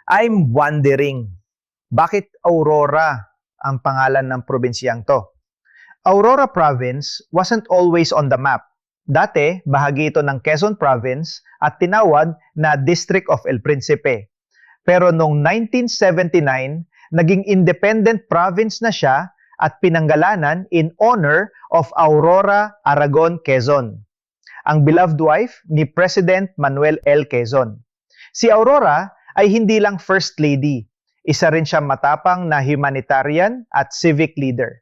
I'm wondering, bakit Aurora ang pangalan ng probinsyang to? Aurora Province wasn't always on the map. Dati, bahagi ito ng Quezon Province at tinawag na District of El Principe. Pero noong 1979, naging independent province na siya at pinanggalanan in honor of Aurora Aragon Quezon, ang beloved wife ni President Manuel L. Quezon. Si Aurora ay hindi lang First Lady, isa rin siya matapang na humanitarian at civic leader.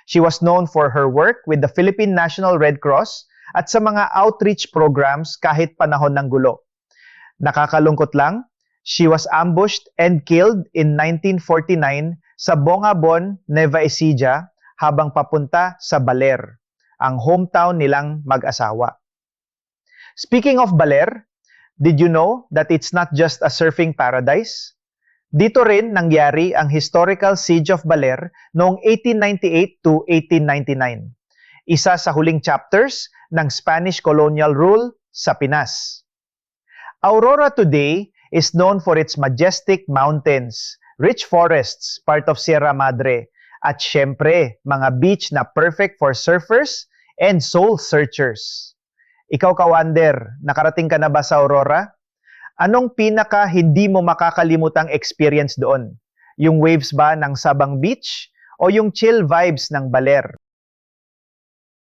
She was known for her work with the Philippine National Red Cross at sa mga outreach programs kahit panahon ng gulo. Nakakalungkot lang, she was ambushed and killed in 1949 sa Bongabon, Nueva Ecija habang papunta sa Baler, ang hometown nilang mag-asawa. Speaking of Baler, did you know that it's not just a surfing paradise? Dito rin nangyari ang historical Siege of Baler noong 1898 to 1899, isa sa huling chapters ng Spanish colonial rule sa Pinas. Aurora today is known for its majestic mountains, rich forests, part of Sierra Madre, at syempre, mga beach na perfect for surfers and soul searchers. Ikaw ka-wonder, nakarating ka na ba sa Aurora? Anong pinaka hindi mo makakalimutang experience doon? Yung waves ba ng Sabang Beach o yung chill vibes ng Baler?